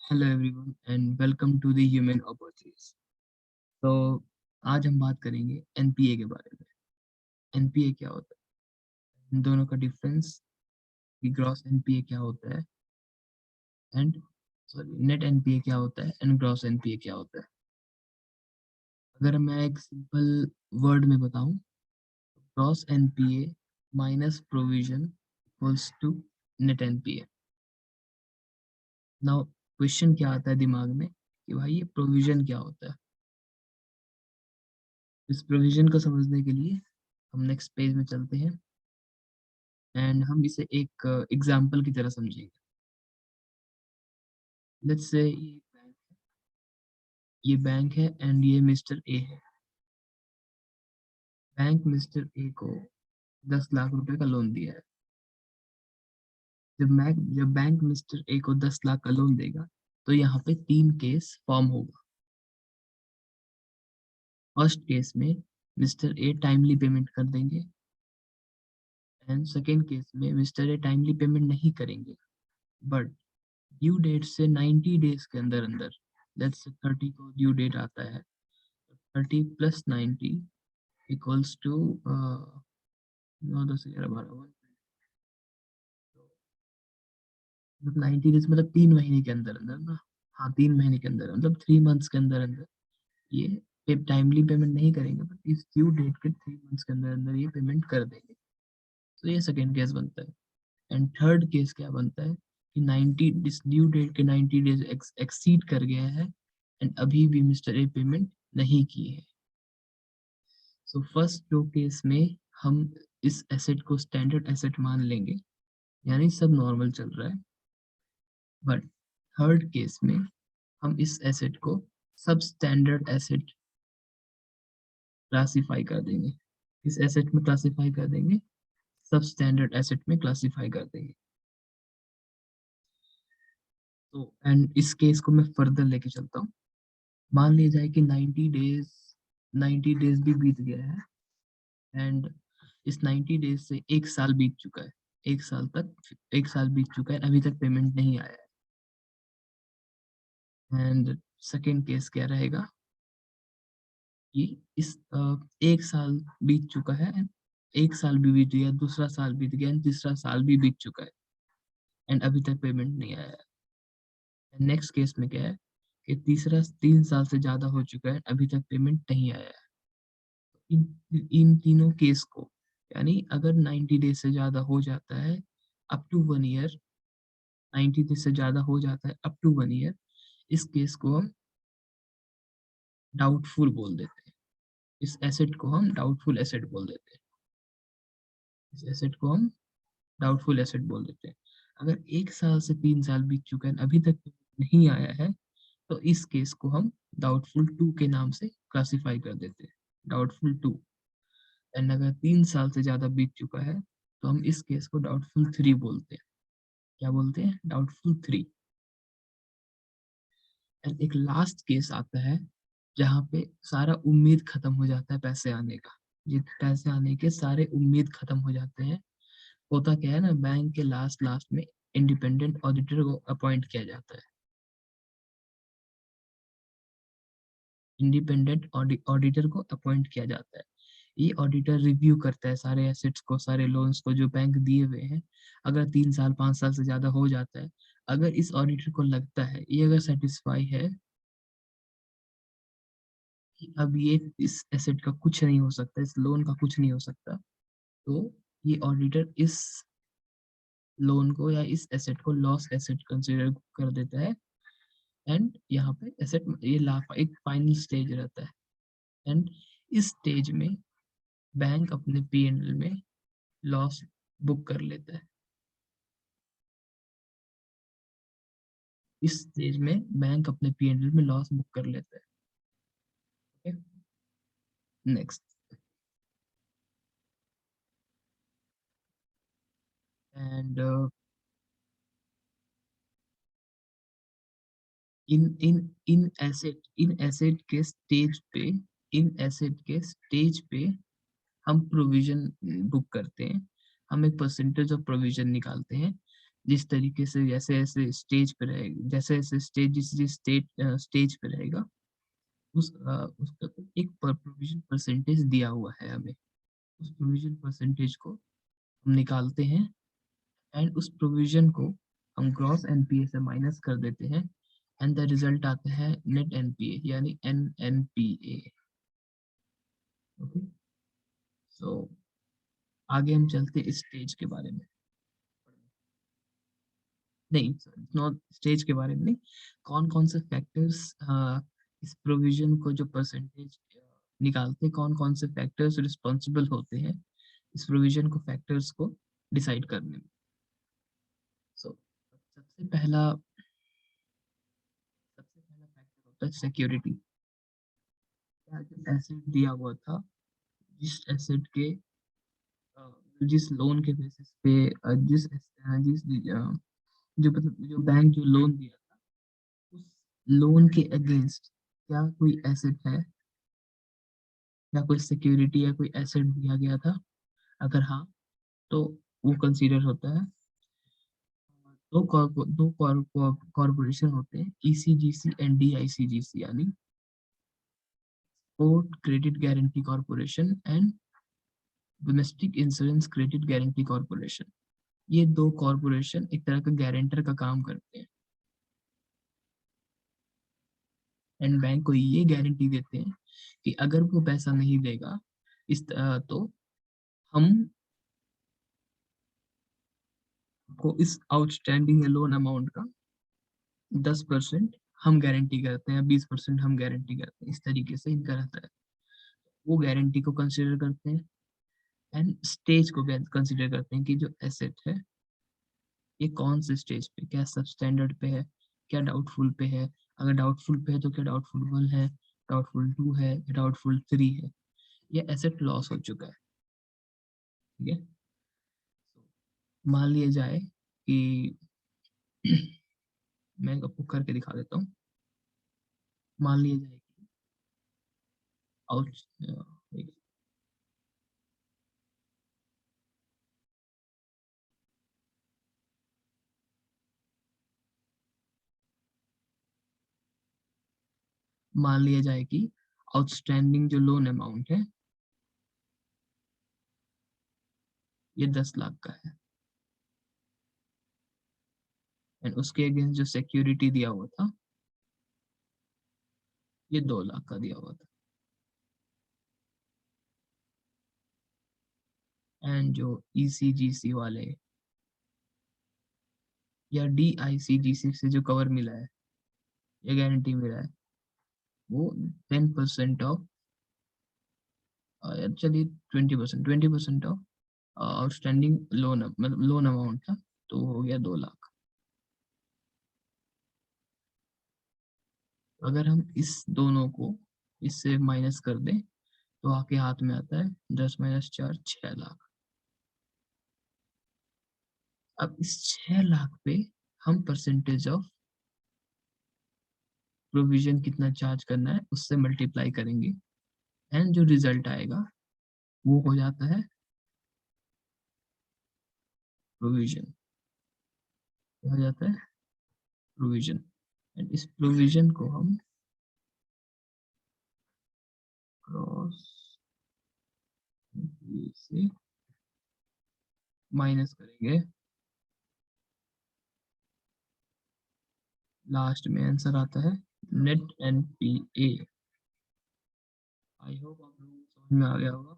Hello everyone and welcome to the human opportunities. तो आज हम बात करेंगे एनपीए के बारे में। एनपीए क्या होता है, इन दोनों का डिफरेंस, कि ग्रॉस एनपीए क्या होता है एंड सॉरी नेट एनपीए क्या होता है एंड ग्रॉस एनपीए क्या होता है। अगर मैं एक सिंपल वर्ड में बताऊं, gross NPA minus provision equals to net NPA. Now question क्या आता है दिमाग में कि भाई ये प्रोविजन क्या होता है। इस प्रोविजन को समझने के लिए हम नेक्स्ट पेज में चलते हैं एंड हम इसे एक एग्जाम्पल की तरह समझेंगे। लेट्स से ये बैंक है एंड ये मिस्टर ए है। बैंक मिस्टर ए को 10 लाख रुपए का लोन दिया है। जब बैंक मिस्टर ए को 10 लाख का लोन देगा तो यहाँ पे 3 केस फॉर्म होगा। फर्स्ट केस में मिस्टर ए टाइमली पेमेंट कर देंगे एंड सेकेंड केस में मिस्टर ए टाइमली पेमेंट नहीं करेंगे, बट ड्यू डेट से 90 डेज के अंदर अंदर, लेट्स से 30 को ड्यू डेट आता है, 30 + 90 इक्वल्स टू 9 10 11 12 मतलब 90 डेज मतलब 3 महीने के अंदर अंदर ना। हाँ, 3 महीने के अंदर मतलब 3 मंथ्स के अंदर अंदर ये टाइमली पेमेंट नहीं करेंगे, बट इस ड्यू डेट के 3 मंथ्स के अंदर अंदर ये पेमेंट कर देंगे। तो ये सेकेंड केस बनता है। एंड थर्ड केस क्या बनता है कि 90 इस ड्यू डेट के 90 डेज एक्सीड कर गया है एंड अभी भी मिस्टर ए पेमेंट नहीं किए है। सो फर्स्ट दो केस में हम इस एसेट को स्टैंडर्ड एसेट मान लेंगे, यानी सब नॉर्मल चल रहा है। बट थर्ड केस में हम इस एसेट को सब स्टैंडर्ड एसेट क्लासिफाई कर देंगे। इस एसेट में क्लासिफाई कर देंगे, सब स्टैंडर्ड एसेट में क्लासिफाई कर देंगे। तो एंड इस केस को मैं फर्दर लेके चलता हूँ। मान लिया जाए कि 90 डेज भी बीत गया है एंड इस 90 डेज से 1 साल बीत चुका है। 1 साल बीत चुका है, अभी तक पेमेंट नहीं आया है। एंड सेकेंड केस क्या रहेगा कि इस 1 साल बीत चुका है, 1 साल भी बीत गया, दूसरा साल बीत गया, तीसरा साल भी बीत चुका है एंड अभी तक पेमेंट नहीं आया है। नेक्स्ट केस में क्या है कि तीसरा 3 साल से ज्यादा हो चुका है, अभी तक पेमेंट नहीं आया है। इन तीनों केस को, यानी अगर 90 डेज से ज्यादा हो जाता है अप टू 1 ईयर, 90 डेज से ज्यादा हो जाता है अप टू 1 ईयर, इस केस को हम डाउटफुल बोल देते हैं। इस एसेट को हम डाउटफुल एसेट बोल देते हैं। इस एसेट को हम डाउटफुल एसेट बोल देते हैं। अगर 1 साल से 3 साल बीत चुका है अभी तक नहीं आया है, तो इस केस को हम डाउटफुल टू के नाम से क्लासिफाई कर देते हैं, डाउटफुल टू। एंड अगर 3 साल से ज्यादा बीत चुका है तो हम इस केस को डाउटफुल थ्री बोलते हैं। क्या बोलते हैं? Doubtful three. एंड एक लास्ट केस आता है जहाँ पे सारा उम्मीद खत्म हो जाता है पैसे आने का। ये पैसे आने के सारे उम्मीद खत्म हो जाते हैं। होता क्या है ना, बैंक के लास्ट लास्ट में इंडिपेंडेंट ऑडिटर को अपॉइंट किया जाता है। इंडिपेंडेंट ऑडिटर को अपॉइंट किया जाता है। ये ऑडिटर रिव्यू करता है सारे एसेट्स को, सारे लोन्स को जो बैंक दिए हुए हैं। अगर 3 साल 5 साल से ज्यादा हो जाता है, अगर इस ऑडिटर को लगता है, ये अगर सेटिस्फाई है कि अब ये इस एसेट का कुछ नहीं हो सकता, इस लोन का कुछ नहीं हो सकता, तो ये ऑडिटर इस लोन को या इस एसेट को लॉस एसेट कंसिडर कर देता है। एंड यहाँ पे एसेट ये लाफ एक फाइनल स्टेज रहता है। एंड इस स्टेज में बैंक अपने पीएनएल में लॉस बुक कर लेता है। इस स्टेज में बैंक अपने पीएनएल में लॉस बुक कर लेता है। Next. And in in in asset के स्टेज पे इन एसेट के स्टेज पे हम प्रोविजन बुक करते हैं। हम एक परसेंटेज ऑफ प्रोविजन निकालते हैं जिस तरीके से जैसे जैसे स्टेज पे रहेगा, जैसे जैसे स्टेज जिस जिस स्टेज पे रहेगा, उसका एक प्रोविजन परसेंटेज दिया हुआ है हमें। उस प्रोविजन परसेंटेज को हम निकालते हैं, एंड उस प्रोविजन को हम ग्रॉस एनपीए से माइनस कर देते हैं, एंड द रिजल्ट आता है नेट एनपीए यानी एनएनपीए। ओके, सो आगे हम चलते हैं स्टेज के बारे में। नहीं, नॉट स्टेज के बारे में नहीं, कौन कौन से फैक्टर्स इस प्रोविजन को जो परसेंटेज निकालते हैं, कौन कौन से फैक्टर्स रिस्पॉन्सिबल होते हैं इस प्रोविजन को फैक्टर्स को डिसाइड करने में। सो सबसे पहला फैक्टर होता है सिक्योरिटी। क्या जो एसेट दिया हुआ था, जिस एसेट के जिस लोन के बेसिस पे जिस जिस जो मतलब जो बैंक जो लोन दिया था, उस लोन के अगेंस्ट क्या कोई एसेट है, या कोई सिक्योरिटी या कोई एसेट दिया गया था। अगर हाँ, तो वो कंसीडर होता है। दो कॉर्पोरेशन होते हैं, ईसीजीसी एंड डीआईसीजीसी, यानी export credit guarantee corporation and domestic insurance credit guarantee corporation. ये दो कॉर्पोरेशन एक तरह का गारंटर का काम करते हैं, एंड बैंक को ये गारंटी देते हैं कि अगर वो पैसा नहीं देगा तो हम को इस आउटस्टैंडिंग लोन अमाउंट का 10% हम गारंटी करते हैं, 20% हम गारंटी करते हैं। इस तरीके से इनका रहता है। वो गारंटी को कंसिडर करते हैं, एंड स्टेज को कंसिडर करते हैं कि जो एसेट है ये कौन से स्टेज पे, क्या सब स्टैंडर्ड पे है, क्या डाउटफुल पे है। अगर डाउटफुल पे है तो क्या डाउटफुल 1 है, डाउटफुल 2 है, डाउटफुल 3 है, ये एसेट लॉस हो चुका है। ठीक है, मान लिया जाए कि मैं आपको करके दिखा देता हूँ। मान लिया जाए कि आउट मान लिया जाए कि आउटस्टैंडिंग जो लोन अमाउंट है ये 10 लाख का है, एंड उसके अगेंस्ट जो सिक्योरिटी दिया हुआ था ये 2 लाख का दिया हुआ था, एंड जो ईसीजीसी वाले या डीआईसीजीसी से जो कवर मिला है या गारंटी मिला है, वो 10% ऑफ, चलिए 20% ऑफ आउटस्टैंडिंग लोन, मतलब लोन अमाउंट था, तो हो गया 2 लाख। अगर हम इस दोनों को इससे माइनस कर दें तो आपके हाथ में आता है 10 - 4 6 लाख। अब इस 6 लाख पे हम परसेंटेज ऑफ प्रोविजन कितना चार्ज करना है उससे मल्टीप्लाई करेंगे, एंड जो रिजल्ट आएगा वो हो जाता है प्रोविजन। हो जाता है प्रोविजन, एंड इस प्रोविजन को हम क्रॉस से माइनस करेंगे, लास्ट में आंसर आता है नेट एनपीए। आई होप आप लोगों को समझ में आ गया होगा।